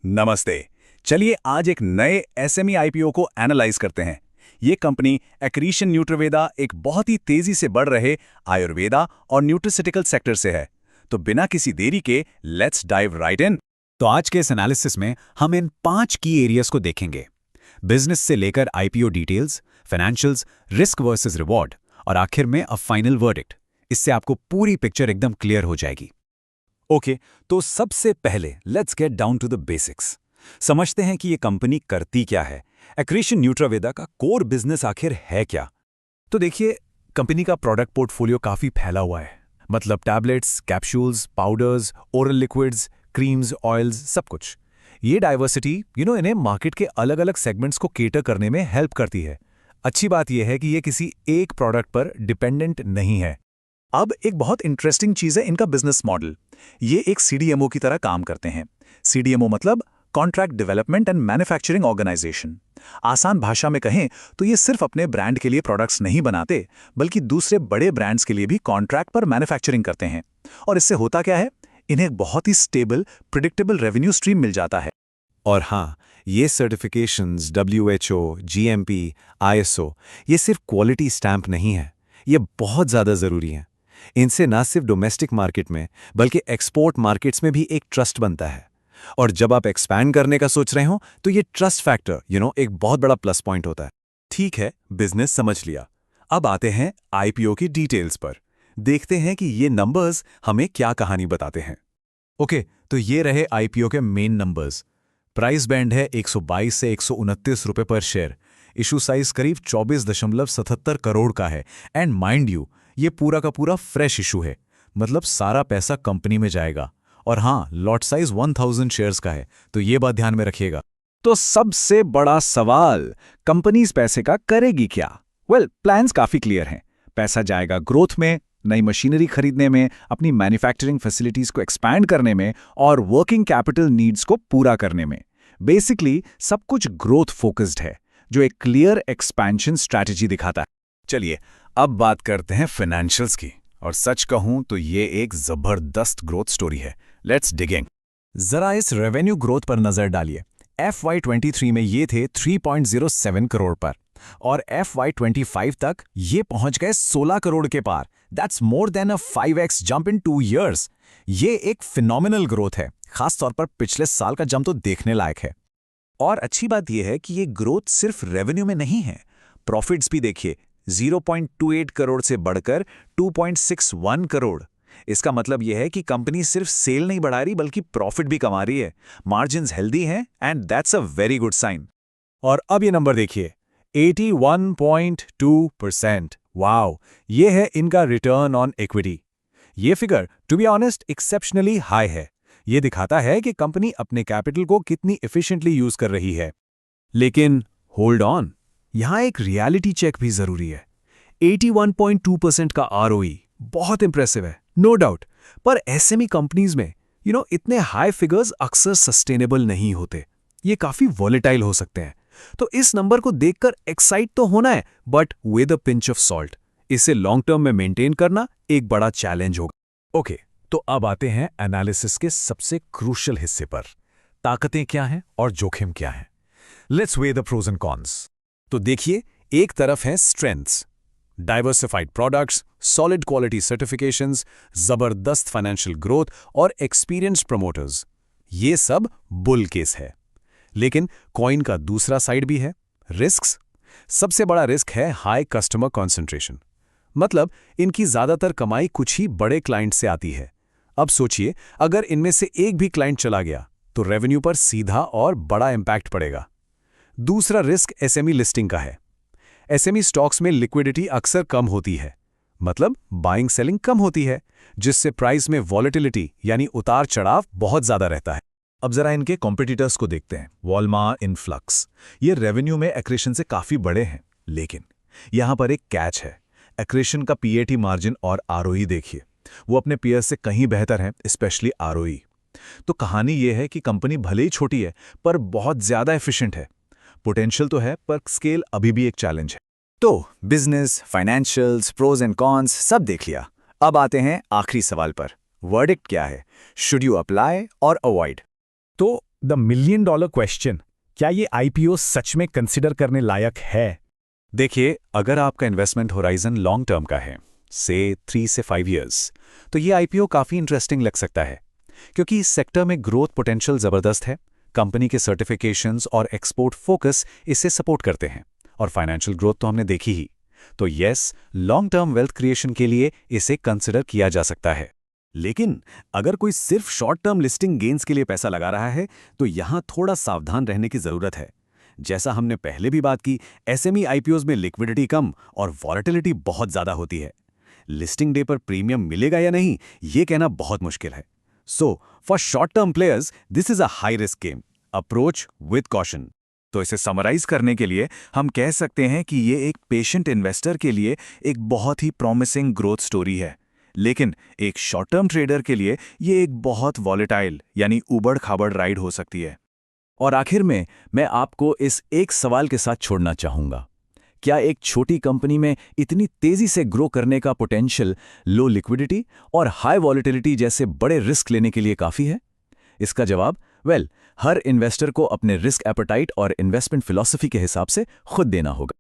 नमस्ते। चलिए आज एक नए एसएमई आईपीओ को एनालाइज करते हैं। ये कंपनी एक्रीशन न्यूट्रावेदा एक बहुत ही तेजी से बढ़ रहे आयुर्वेदा और न्यूट्रिसिटिकल सेक्टर से है। तो बिना किसी देरी के लेट्स डाइव राइट इन। तो आज के इस एनालिसिस में हम इन 5 की एरियाज को देखेंगे। बिजनेस से लेकर IPO details, financials, risk versus reward और आखिर में अ फाइनल वर्डिक्ट। इससे आपको पूरी पिक्चर एकदम क्लियर हो जाएगी। ओके, तो सबसे पहले let's get down to the basics. समझते हैं कि ये कंपनी करती क्या है। एक्रीशन न्यूट्रावेदा का कोर बिजनेस आखिर है क्या? तो देखिए, कंपनी का प्रोडक्ट पोर्टफोलियो काफी फैला हुआ है। मतलब tablets, capsules, powders, oral liquids, creams, oils, सब कुछ। ये डाइवर्सिटी इन्हें मार्केट के अलग अलग सेगमेंट्स को केटर करने में हेल्प करती है। अच्छी बात यह है कि ये किसी एक प्रोडक्ट पर डिपेंडेंट नहीं है। अब एक बहुत इंटरेस्टिंग चीज है इनका बिजनेस मॉडल। ये एक सीडीएमओ की तरह काम करते हैं। सीडीएमओ मतलब contract development and manufacturing organisation. आसान भाषा में कहें तो ये सिर्फ अपने ब्रांड के लिए प्रोडक्ट्स नहीं बनाते, बल्कि दूसरे बड़े ब्रांड्स के लिए भी कॉन्ट्रैक्ट पर मैन्युफैक्चरिंग करते हैं। और इससे होता क्या है, इन्हें एक बहुत ही स्टेबल, प्रिडिक्टेबल रेवेन्यू स्ट्रीम मिल जाता है। और हाँ, ये सर्टिफिकेशंस WHO, GMP, ISO ये सिर्फ क्वालिटी स्टैंप नहीं है, ये बहुत ज़्यादा ज़रूरी है। इनसे ना सिर्फ डोमेस्टिक मार्केट में बल्कि एक्सपोर्ट मार्केट्स में भी एक ट्रस्ट बनता है। और जब आप एक्सपैंड करने का सोच रहे हो तो ये ट्रस्ट फैक्टर एक बहुत बड़ा प्लस पॉइंट होता है। ठीक है, बिजनेस समझ लिया। अब आते हैं आईपीओ की डिटेल्स पर। देखते हैं कि ये नंबर्स हमें क्या कहानी बताते हैं। ओके, तो ये रहे आईपीओ के मेन नंबर्स। प्राइस बैंड है 122 से 129 रुपए पर शेयर। इशू साइज करीब 24.77 करोड़ का है। एंड माइंड यू, ये पूरा का पूरा फ्रेश इशू है, मतलब सारा पैसा कंपनी में जाएगा। और हाँ, लॉट साइज 1000 शेयर्स का है, तो ये बात ध्यान में रखिएगा। तो सबसे बड़ा सवाल, कंपनी इस पैसे का करेगी क्या? प्लान्स काफी क्लियर हैं। पैसा जाएगा ग्रोथ में, नई मशीनरी खरीदने में, अपनी मैन्युफैक्चरिंग फैसिलिटीज को एक्सपैंड करने में और वर्किंग कैपिटल नीड्स को पूरा करने में। बेसिकली सब कुछ ग्रोथ फोकस्ड है, जो एक क्लियर एक्सपेंशन स्ट्रैटेजी दिखाता है। चलिए अब बात करते हैं फाइनेंशियल्स की, और सच कहूं तो ये एक जबरदस्त ग्रोथ स्टोरी है। Let's digging. जरा इस रेवेन्यू ग्रोथ पर नजर डालिए। FY23 में ये थे 3.07 करोड़ पर, और FY25 तक ये पहुंच गए 16 करोड़ के पार। That's more than a 5x jump in 2 years। ये एक फिनोमिनल ग्रोथ है, खासतौर पर पिछले साल का जंप तो देखने लायक है। और अच्छी बात यह है कि ये ग्रोथ सिर्फ रेवेन्यू में नहीं है, प्रॉफिट्स भी देखिए, 0.28 करोड़ से बढ़कर 2.61 करोड़। इसका मतलब यह है कि कंपनी सिर्फ सेल नहीं बढ़ा रही बल्कि प्रॉफिट भी कमा रही है। मार्जिन्स हेल्दी हैं and that's a very good sign. और अब ये नंबर देखिए, 81.2%। वाओ, ये है इनका रिटर्न ऑन इक्विटी। ये figure to be honest exceptionally high है। ये दिखाता है कि कंपनी अपने कैपिटल को कितनी एफिशिएंटली यूज कर रही है। लेकिन होल्ड ऑन, यहां एक रियलिटी चेक भी जरूरी है। 81.2% का ROE बहुत इंप्रेसिव है, नो डाउट। पर एसएमई कंपनीज में इतने हाई फिगर्स अक्सर सस्टेनेबल नहीं होते। ये काफी वॉलेटाइल हो सकते हैं। तो इस नंबर को देखकर एक्साइट तो होना है, but with a pinch of salt. इसे लॉन्ग टर्म में मेंटेन करना एक बड़ा चैलेंज होगा। ओके, तो अब आते हैं एनालिसिस के सबसे क्रूशियल हिस्से पर। ताकतें क्या हैं और जोखिम क्या हैं? Let's weigh the pros and cons. तो देखिए, एक तरफ है strengths, diversified products, solid quality certifications, जबरदस्त फाइनेंशियल ग्रोथ और एक्सपीरियंस्ड प्रमोटर्स। ये सब बुल केस है। लेकिन कॉइन का दूसरा साइड भी है, रिस्क्स। सबसे बड़ा रिस्क है हाई कस्टमर कॉन्सेंट्रेशन। मतलब इनकी ज्यादातर कमाई कुछ ही बड़े क्लाइंट से आती है। अब सोचिए, अगर इनमें से एक भी क्लाइंट चला गया तो रेवेन्यू पर सीधा और बड़ा इंपैक्ट पड़ेगा। दूसरा रिस्क एसएमई लिस्टिंग का है। एसएमई स्टॉक्स में लिक्विडिटी अक्सर कम होती है, मतलब बाइंग सेलिंग कम होती है, जिससे प्राइस में वॉलेटिलिटी यानी उतार चढ़ाव बहुत ज्यादा रहता है। अब जरा इनके कॉम्पिटिटर्स को देखते हैं। वॉलमार्ट, इनफ्लक्स, ये रेवेन्यू में एक्रेशन से काफी बड़े हैं, लेकिन यहां पर एक कैच है। एक्रेशन का पीएटी मार्जिन और आरओई देखिए, वो अपने पीयर्स से कहीं बेहतर हैं, स्पेशली आरओई। तो कहानी यह है कि कंपनी भले ही छोटी है पर बहुत ज्यादा एफिशिएंट है। पोटेंशियल तो है पर स्केल अभी भी एक चैलेंज है। तो business, financials, pros and cons सब देख लिया। अब आते हैं आखिरी सवाल पर, वर्डिक्ट क्या है? शुड यू अप्लाई और अवॉइड? तो द मिलियन डॉलर क्वेश्चन, क्या ये आईपीओ सच में कंसिडर करने लायक है? देखिए, अगर आपका इन्वेस्टमेंट होराइजन लॉन्ग टर्म का है, से 3 से 5 इयर्स, तो ये आईपीओ काफ़ी इंटरेस्टिंग लग सकता है, क्योंकि इस सेक्टर में ग्रोथ पोटेंशियल ज़बरदस्त है। कंपनी के सर्टिफिकेशंस और एक्सपोर्ट फोकस इसे सपोर्ट करते हैं, और फाइनेंशियल ग्रोथ तो हमने देखी ही। तो yes, long term wealth creation के लिए इसे कंसिडर किया जा सकता है। लेकिन अगर कोई सिर्फ शॉर्ट टर्म लिस्टिंग गेन्स के लिए पैसा लगा रहा है, तो यहां थोड़ा सावधान रहने की जरूरत है। जैसा हमने पहले भी बात की, एसएमई आईपीओज में लिक्विडिटी कम और वॉलेटिलिटी बहुत ज्यादा होती है। लिस्टिंग डे पर प्रीमियम मिलेगा या नहीं, ये कहना बहुत मुश्किल है। So for short term players this is a high risk game. Approach with caution. तो इसे समराइज करने के लिए हम कह सकते हैं कि ये एक पेशेंट इन्वेस्टर के लिए एक बहुत ही प्रॉमिसिंग ग्रोथ स्टोरी है, लेकिन एक शॉर्ट टर्म ट्रेडर के लिए ये एक बहुत वॉलेटाइल यानी उबड़ खाबड़ राइड हो सकती है। और आखिर में मैं आपको इस एक सवाल के साथ छोड़ना चाहूंगा, क्या एक छोटी कंपनी में इतनी तेजी से ग्रो करने का पोटेंशियल लो लिक्विडिटी और हाई वॉलेटिलिटी जैसे बड़े रिस्क लेने के लिए काफ़ी है? इसका जवाब हर इन्वेस्टर को अपने रिस्क एपेटाइट और इन्वेस्टमेंट फिलॉसफी के हिसाब से खुद देना होगा।